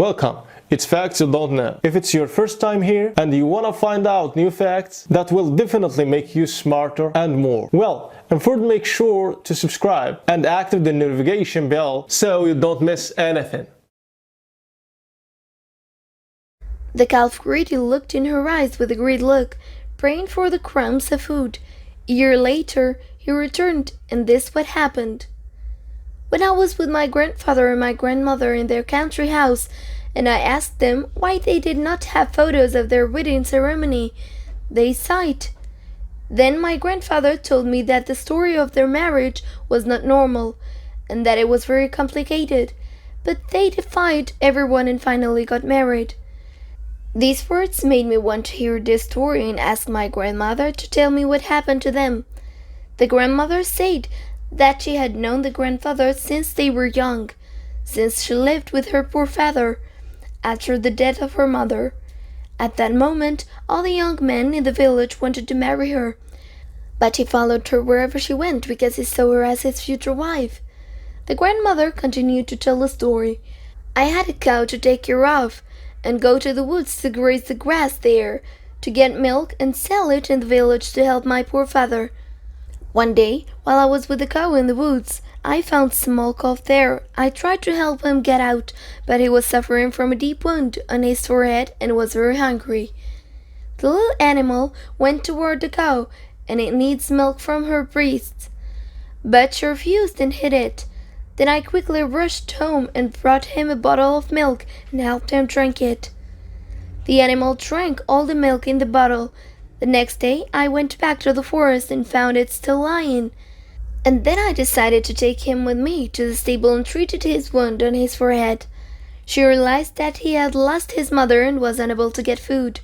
Welcome! It's Facts You Don't Know. If it's your first time here and you want to find out new facts that will definitely make you smarter and more, well, and first make sure to subscribe and activate the notification bell so you don't miss anything. The calf greedy looked in her eyes with a great look, praying for the crumbs of food. A year later, he returned, and this what happened. When I was with my grandfather and my grandmother in their country house, and I asked them why they did not have photos of their wedding ceremony, they sighed. Then my grandfather told me that the story of their marriage was not normal, and that it was very complicated, but they defied everyone and finally got married. These words made me want to hear this story and ask my grandmother to tell me what happened to them. The grandmother said that she had known the grandfather since they were young, since she lived with her poor father after the death of her mother. At that moment, all the young men in the village wanted to marry her, but he followed her wherever she went because he saw her as his future wife. The grandmother continued to tell the story. I had a cow to take care of, and go to the woods to graze the grass there, to get milk and sell it in the village to help my poor father. One day, while I was with the cow in the woods, I found a small calf there. I tried to help him get out, but he was suffering from a deep wound on his forehead and was very hungry. The little animal went toward the cow, and it needs milk from her breast, but she refused and hid it. Then I quickly rushed home and brought him a bottle of milk and helped him drink it. The animal drank all the milk in the bottle. The next day I went back to the forest and found it still lying. And then I decided to take him with me to the stable and treated his wound on his forehead. She realized that he had lost his mother and was unable to get food.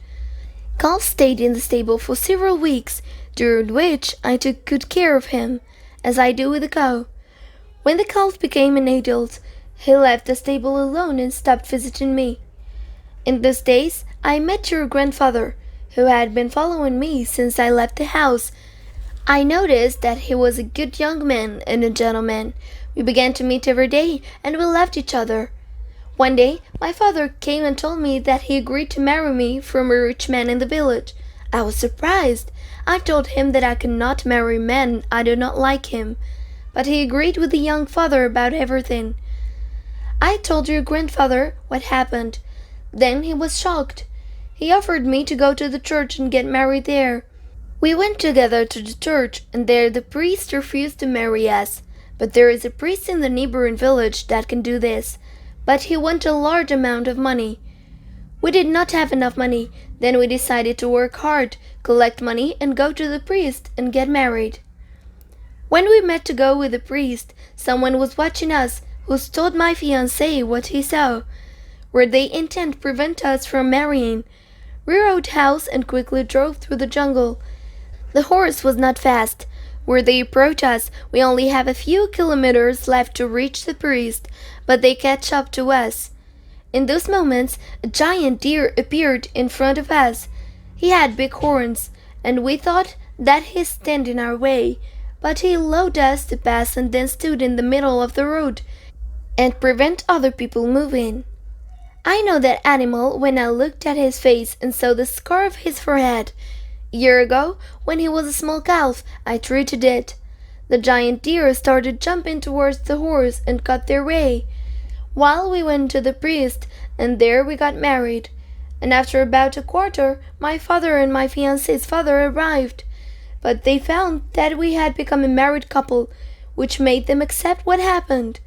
Calf stayed in the stable for several weeks, during which I took good care of him, as I do with the cow. When the calf became an adult, he left the stable alone and stopped visiting me. In those days, I met your grandfather, who had been following me since I left the house. I noticed that he was a good young man and a gentleman. We began to meet every day, and we loved each other. One day, my father came and told me that he agreed to marry me from a rich man in the village. I was surprised. I told him that I could not marry men I did not like him, but he agreed with the young father about everything. I told your grandfather what happened. Then he was shocked. He offered me to go to the church and get married there. We went together to the church, and there the priest refused to marry us. But there is a priest in the neighboring village that can do this, but he wanted a large amount of money. We did not have enough money. Then we decided to work hard, collect money, and go to the priest and get married. When we met to go with the priest, someone was watching us who told my fiancé what he saw. Were they intent to prevent us from marrying? We rode house and quickly drove through the jungle. The horse was not fast. Where they approached us, we only have a few kilometers left to reach the priest, but they catch up to us. In those moments, a giant deer appeared in front of us. He had big horns, and we thought that he stood in our way, but he allowed us to pass and then stood in the middle of the road and prevent other people moving. I know that animal when I looked at his face and saw the scar of his forehead. A year ago, when he was a small calf, I treated it. The giant deer started jumping towards the horse and cut their way, while we went to the priest, and there we got married. And after about a quarter, my father and my fiancé's father arrived. But they found that we had become a married couple, which made them accept what happened.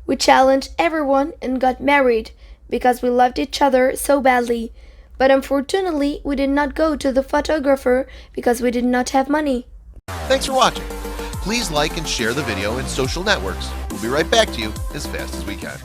We challenged everyone and got married, because we loved each other so badly. But unfortunately, we did not go to the photographer because we did not have money. Thanks for watching. Please like and share the video in social networks. We'll be right back to you as fast as we can.